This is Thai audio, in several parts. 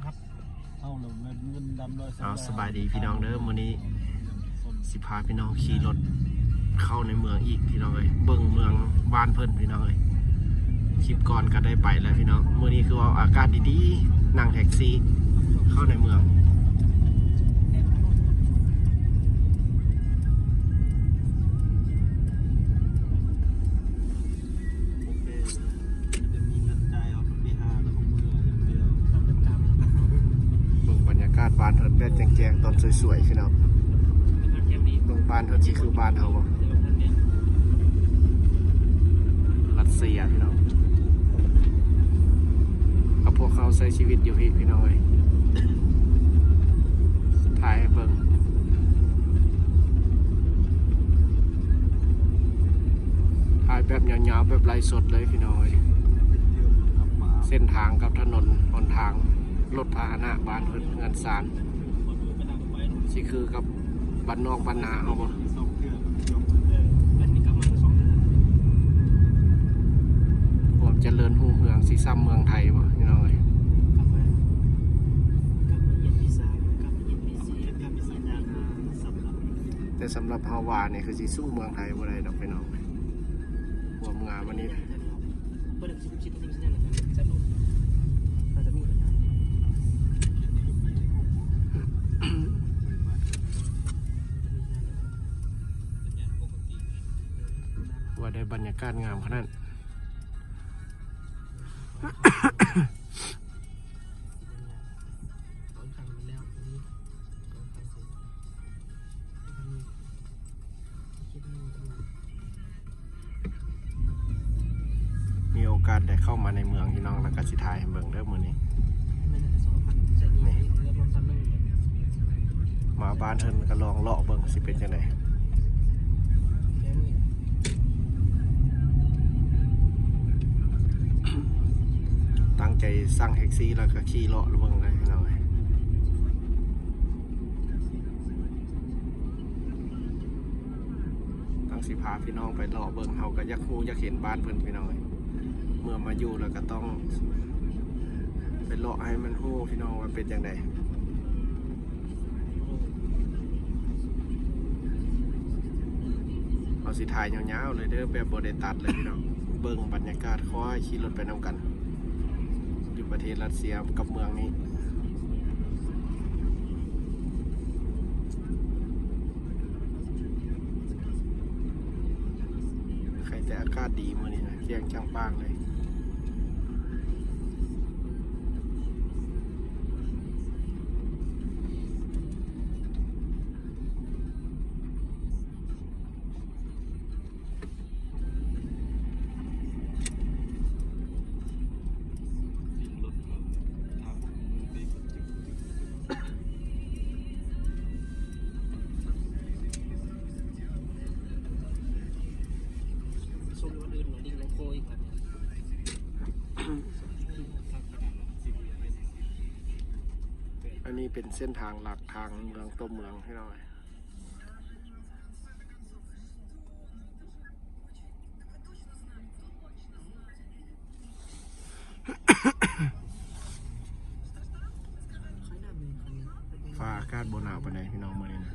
ครับเอาเงินดำเลยสบายดีพี่น้องเด้อมื้อนี้สิพาพี่น้องขี่รถเข้าในเมืองอีกพี่น้องเอ้ยเบิ่งเมืองบ้านเพิ่นพี่น้องเอ้ยคลิปก่อนก็ได้ไปแล้วพี่น้องมื้อนี้คือว่าอากาศดีๆนั่งแท็กซี่เข้าในเมืองบรรยากาศบ้านเพิ่นแบบแจ้งๆตอนสวยๆพี่น้องตรงบ้านเพิ่นสิคือบ้านเฮาบ่รัสเซียพี่น้องเอาพวกเขาใช้ชีวิตอยู่พี่น้องเอ้ยถ่ายให้เบิ่งถ่ายแบบยาวๆแบบไร้สดเลยพี่น้องเอ้ยเส้นทางกับถนนหนทางรถพาหนะบ้านเพิ่นเงินสารสิคือกับบ้านนอกบ้านนาเฮาบ่ความเจริญรุ่งเรืองสิซ้ำเมืองไทยบ่พี่น้องเอ้ยแต่สำหรับเฮาว่าเนี่ยคือสิสู้เมืองไทยบ่ได้ดอกพี่น้องความงามวันนี้ว่าได้บรรยากาศงามขนาดมีโอกาสได้เข้ามาในเมืองพี่น้องแล้วก็สิถ่ายให้เบิ่งเด้อมื้อนี้นี่มาบ้านเพิ่นก็ลองเลาะเบิ่งสิเป็นจังได๋ตั้งใจสั่งแท็กซี่แล้วก็ขี่เลาะเบิ่งเลยพี่น้องตั้งสิพาพี่น้องไปเลาะเบิ่งเฮาก็อยากรู้อยากเห็นบ้านเพิ่นพี่น้องเมื่อมาอยู่แล้วก็ต้องไปเลาะให้มันฮู้พี่น้องว่าเป็นจังได๋เอาสิถ่ายยาวๆเลยเด้อแบบบ่ได้ตัดเลยพี่น้องเบิ่งบรรยากาศค่อยขี่รถไปนำกันอยู่ประเทศรัสเซียกับเมืองนี้ใครแต่อากาศดีมื้อนี้นะเที่ยงจังปางเลยอันนี้เป็นเส้นทางหลักทางเมืองตัวเมืองให้เราฟ้าอากาศบนหนาวปานใดพี่น้องมื้อนี้นะ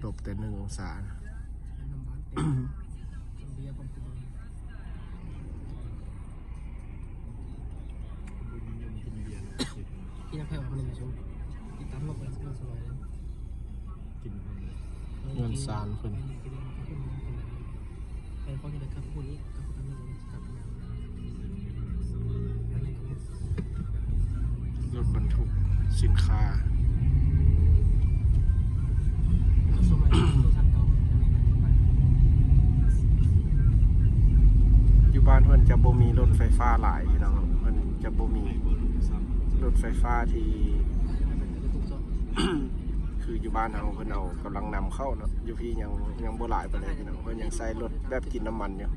ตกแต่1 องศานะที่นักแพทย์คนหนึ่งมาชมติดตามโลกเป็นสบายเงินซานเพิ่นไปเขาจะได้กับคนนี้กับคนนี้กับรถบรรทุกสินค้าอยู่บ้านเพิ่นจะบ่มีรถไฟฟ้าหลายพี่น้องเพิ่นจะบ่มีรถไฟฟ้าที่ คืออยู่บ้านเราเพิ่นเอากำลังนำเข้าเนาะอยู่พี่ยังบ่หลายปานใดพี่น้องเพิ่นยังใส่รถแบบกินน้ำมันอยู่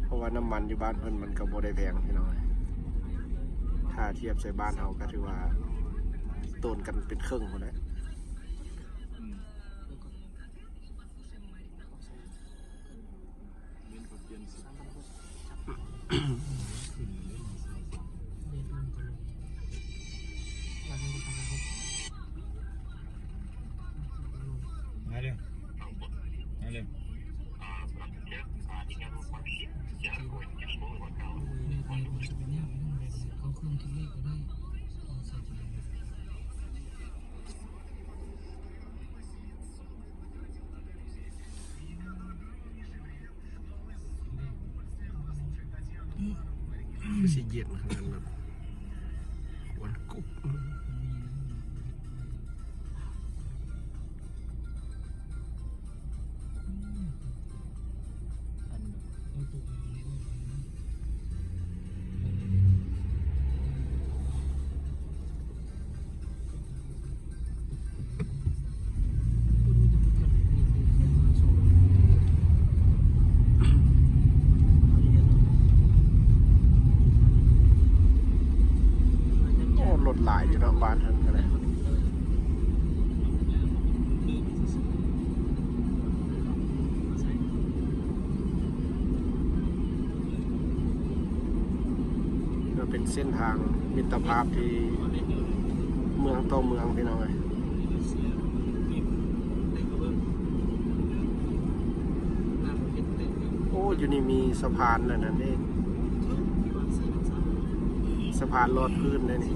เพราะว่าน้ำมันอยู่บ้านเพิ่นมันก็บ่ได้แพงพี่น้องถ้าเทียบใส่บ้านเราก็ถือว่าโตนกันเป็นครึ่งพุ่นแหละ จะเป็นเนี่ยเขาเครื่องคิดเลขก็ได้เอาใส่ใจคือสิเย็นขนาดนั้นวันกุ๊บรถหลายอยู่เนาะบ้านท่านก็เลยก็เป็นเส้นทางมิตรภาพที่เมืองต่อเมืองพี่น้องเลยโอ้อยู่นี่มีสะพานแล้วนั่นเองสะพานลอดพื้นเลยนี่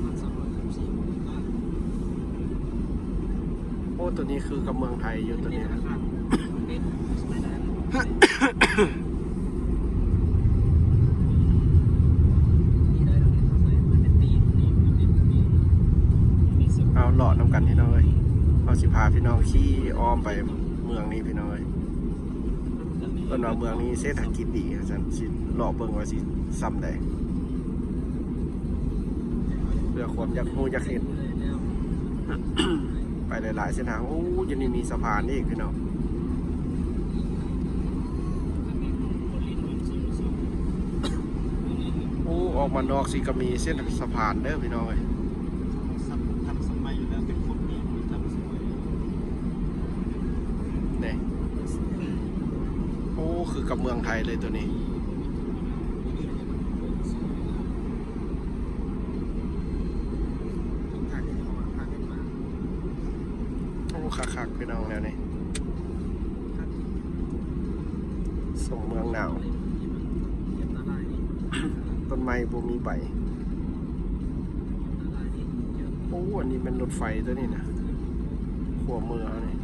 โอ้ตัวนี้คือกับเมืองไทยอยู่ตัวนี้นะเอาหล่อน้ำกันพี่น้องเลยเอาสิพาพี่น้องขี่อ้อมไปเมืองนี้พี่น้องเลยเพิ่นว่าเมืองนี้เศรษฐกิจดีอาจารย์สิหล่อเบิ่งว่าสิซ้ำได้เพื่อความอยากรู้อยากเห็น ไปหลายๆเส้นทางโอ้ยนี่มีสะพานนี่พี่น้องโอ้ออกมานอกสิก็มีเส้นสะพานเด้อพี่น้องเลยทำสมัยอยู่แล้วเป็นคนนี้ทำสมัยนี่โอ้คือกับเมืองไทยเลยตัวนี้คักๆพี่น้องแล้วนี่ส่งเมืองหนาวต้นไม้บ่มีใบโอ้อันนี้เป็นรถไฟตัวนี้นะขัวเมืองนี่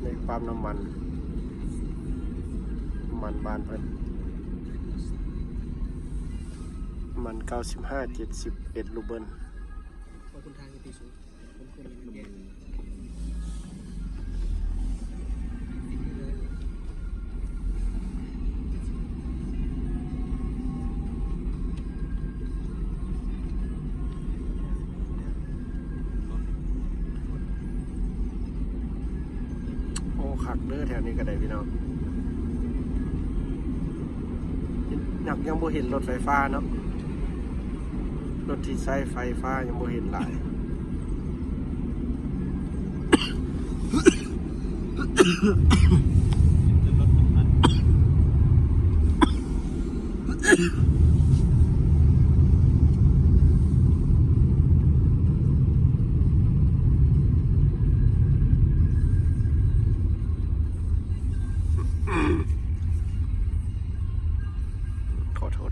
ในปั๊มน้ำมันบ้านเพิ่นมัน95-71 รูเบิลขอบคุณทางที่สูงคักเด้อแถวนี้ก็ได้พี่น้องยังบ่เห็นรถไฟฟ้าเนาะรถที่ใช้ไฟฟ้ายังบ่เห็นหลาย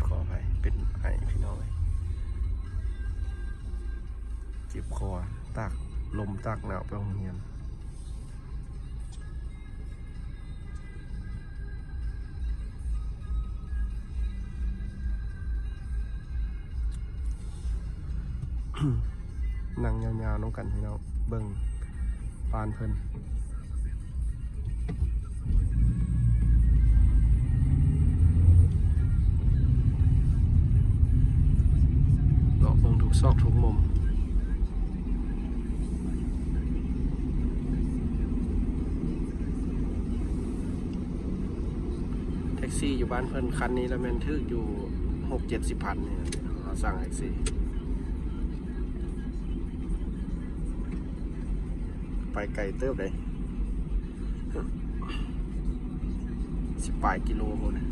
ขออภัยเป็นไอพี่น้องเจ็บคอตากลมตากหนาวไปโรงเรียนนั่งยาวๆน้องกันพี่น้องเบิ่งปานเพิ่นเบิ่งทุกซอกทุกมุมแท็กซี่อยู่บ้านเพิ่นคันนี้แล้วแม่นทึกอยู่6-70 พันนี่เราสั่งแท็กซี่ไปไกลเติบเลย10 ปลายกิโลโหนะ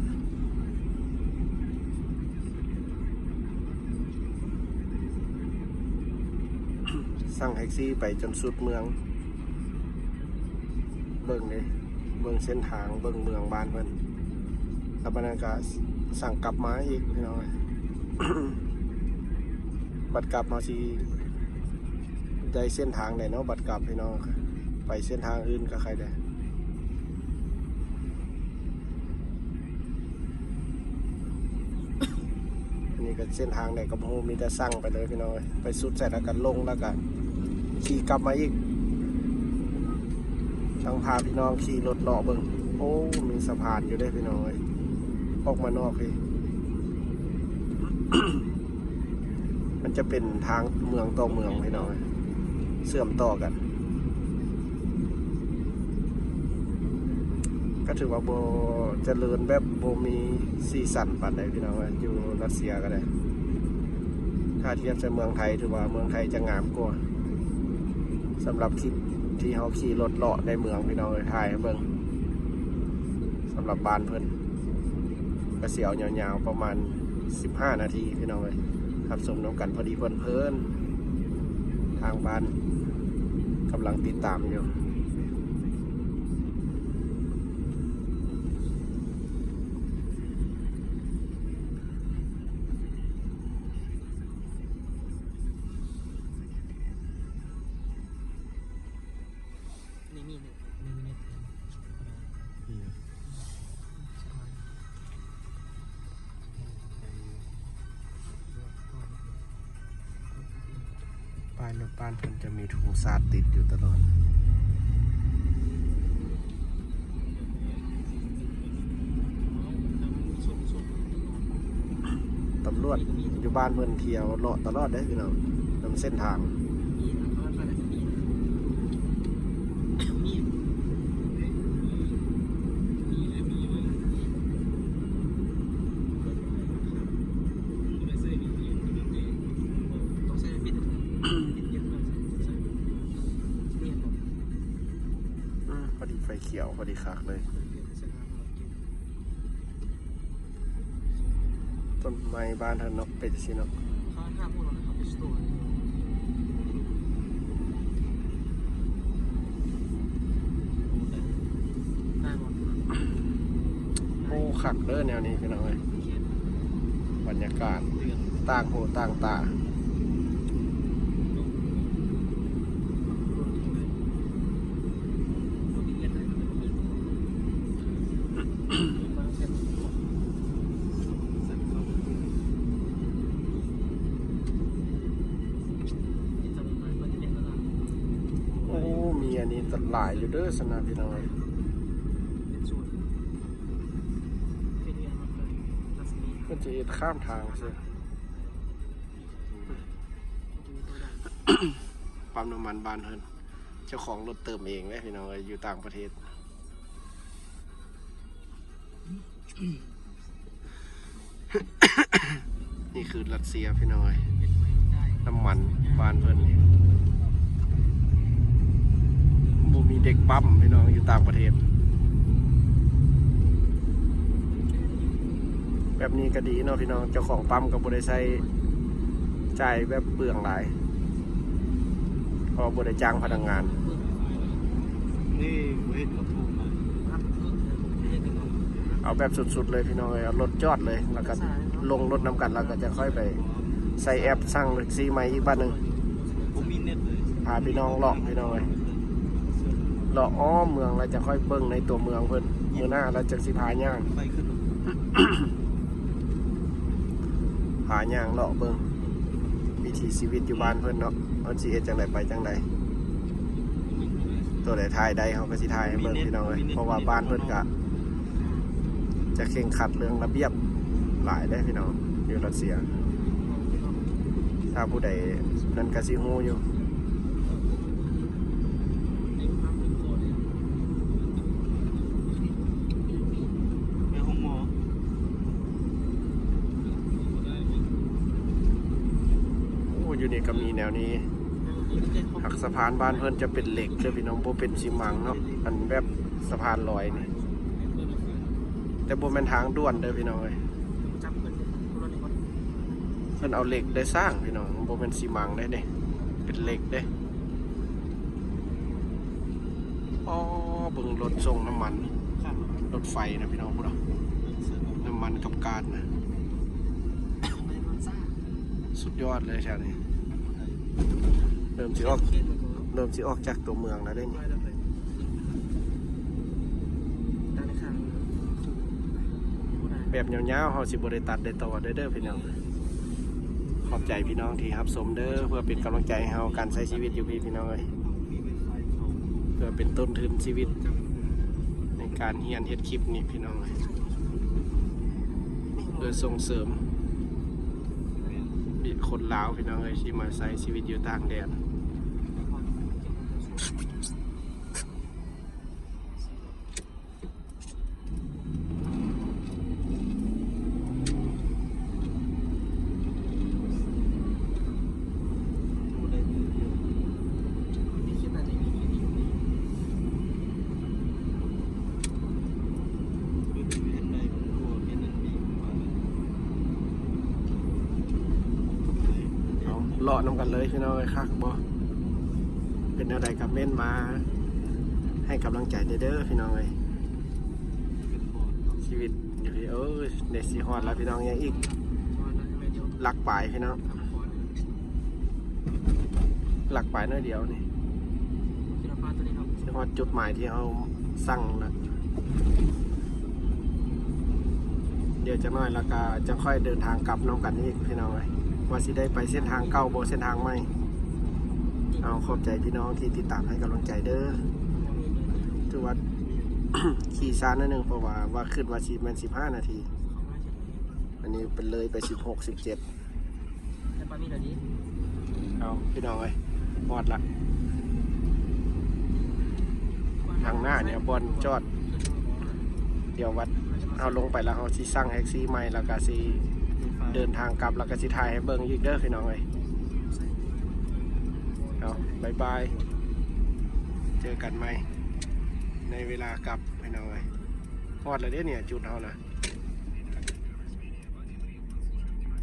สั่งแท็กซี่ไปจนสุดเมืองเบิ่งเลยเบิ่งเส้นทางเบิ่งเมืองบ้านเพิ่นแล้วบรรยากาศ สั่งกลับมาอีกพี่น้อง บัตรกลับมาสิได้เส้นทางไหนเนาะบัตรกลับพี่น้องไปเส้นทางอื่นก็ใครได้อันนี้ก็เส้นทางไหนก็โหมีแต่สั่งไปเลยพี่น้องไปสุดใส่แล้วกันลงแล้วกันขี่กลับมาอีกต้องพาพี่น้องขี่รถเลาะเบิ่งโอ้มีสะพานอยู่ได้พี่น้องออกมานอกพี่ มันจะเป็นทางเมืองต่อเมืองพี่น้องเสื่อมต่อกันก็ถือว่าโบเจริญแบบโบมีสีสันปานใดพี่น้องอยู่รัสเซียก็ได้ถ้าเทียบกับเมืองไทยถือว่าเมืองไทยจะงามกว่าสำหรับคลิปที่เขาขี่รถเลาะในเมืองพี่น้องถ่ายให้เบิ่งสำหรับบ้านเพิ่นก็เสียวยาวๆประมาณ15 นาทีพี่น้องเลยครับสมน้ำกันพอดีเพลินทางบ้านกำลังติดตามอยู่นี่มีเนี่ย1 มินิป้ายรถบ้านเพิ่นจะมีถุงซาดติดอยู่ตลอดตำรวจอยู่บ้านเพิ่นเที่ยวเลาะตลอดได้พี่น้องนำเส้นทางพอดีไฟเขียวพอดีคักเลยต้นไม้บ้านท่านนกเป็ดสิเนาะเขาห้ามพวกเรานะครับไปสโตร์ได้หมด โอ้คักเด้อแนวนี้พี่น้องเอ้ยบรรยากาศต่างหูต่างตาโอ้มีอันนี้ตลายอยู่เด้อสนาพี่น้องเอ้ยมันจะเอ็ดข้ามทางสิปั๊มน้ำมันบ้านเพิ่นเจ้าของรถเติมเองเลยพี่น้องเอ้ยอยู่ต่างประเทศ นี่คือรัสเซียพี่น้องเอ้ยน้ำมันบ้านเพิ่นนี่บ่มีเด็กปั๊มพี่น้องอยู่ต่างประเทศแบบนี้ก็ดีเนาะพี่น้องเจ้าของปั๊มก็บ่ได้ใช้จ่ายแบบเปลืองหลายเพราะบ่ได้จ้างพนักงานนี่เห็นกับผมเอาแบบสุดๆเลยพี่น้องเอารถจอดเลยแล้วก็ลงรถน้ำกันแล้วก็จะค่อยไปใส่แอปสั่งแท็กซี่ใหม่อีกบ้านหนึ่ง ผมมีเน็ตเลย พาพี่น้องเลาะพี่น้องเลยเลาะอ้อมเมืองแล้วจะค่อยเบิ้งในตัวเมืองเพิ่นมือหน้าเราจะสิพาย่าง ไปขึ้น พาย่างเลาะเบิ้งวิถีชีวิตอยู่บ้านเพิ่นเนาะเอาสิเฮ็ดจังไดไปจังไดตัวใดถ่ายใดเขาก็สิถ่ายให้เบิ้งพี่น้องเลยเพราะว่าบ้านเพิ่นก็จะเข่งขัดเรื่องระเบียบหลายได้พี่น้องอยู่รัสเซียถ้าผู้ใดนั่นก็สิฮู้อยู่ในห้องหมอ โอ้อยู่นี่ก็มีแนวนี้หักสะพานบ้านเพิ่นจะเป็นเหล็กเจ้าพี่น้องบ่เป็นซีมังเนาะอันแบบสะพานลอยนี่แต่บ่แม่นทางด่วนเด้อพี่น้องเอ้ยเพิ่นเอาเหล็กได้สร้างพี่น้องบ่แม่นซีมังได้เด้เป็นเหล็กเด้อ๋อเบิ่งรถส่งน้ำมันรถไฟนะพี่น้องพุ่นเนาะน้ำมัน มันกับการนะ ไปนอนซ่า สุดยอดเลยชานี่เริ่มสิออก เขตมันก็ เริ่มสิออกจากตัวเมืองแล้วได้ ไป นี่ แล้วไปตั้งในข้างผู้ใด แบบยาวๆเขาสิบริตัดได้ต่อเด้อพี่น้องขอบใจพี่น้องที่รับชมเด้อเพื่อเป็นกำลังใจให้เราการใช้ชีวิตอยู่พี่น้องเลยเพื่อเป็นต้นทุนชีวิตในการเฮียนเฮ็ดคลิปนี่พี่น้องเลยเพื่อส่งเสริมคนลาวพี่น้องเลยที่มาใช้ชีวิตอยู่ต่างแดน ดูได้มือเดียว มีคลิปอะไรมีคลิปอยู่นี่ คือเป็นเห็นในของตัวเห็นนั่นมีมาเลย เอาเลาะน้ำกันเลยพี่น้องเลยคักบ่เป็นอะไรกับเม่นมาให้กำลังใจเด้อพี่น้องเลย เป็นบอด ชีวิตอยู่พี่เนสีฮอดแล้วพี่น้องยังอีก ตอนนั้นไม่เดียว หลักปลายพี่น้อง ทำคอน หลักปลายน้อยเดียวนี่ ที่เราพาตัวนี้เนาะ สิฮอดจุดหมายที่เราสั่งนะเดี๋ยวจะน้อยแล้วก็จะค่อยเดินทางกลับน้องกันอีกพี่น้องเลยว่าสิได้ไปเส้นทางเก่าบ่เส้นทางใหม่เอาขอบใจพี่น้องที่ติดตามให้กำลังใจเด้อถือว่า ขี่ช้าหนิดนึงเพราะว่าขึ้นว่าชีมัน15 นาที อันนี้เป็นเลยไป16 17 แต่ปามีเดี๋ยวนี้ เอาพี่น้องเลยหมดละทางหน้าเนี่ยบอลจอด เดี๋ยววัดเอาลงไปแล้วเอาสิสั่งแท็กซี่ใหม่แล้วก็สิเดินทางกลับแล้วก็สิถ่ายให้เบิ่งอีกเด้อพี่น้องเลยเอาบายบายเจอกันใหม่ในเวลากลับพี่น้องเลยฮอดแล้วเด้อเนี่ยจุดเฮานะ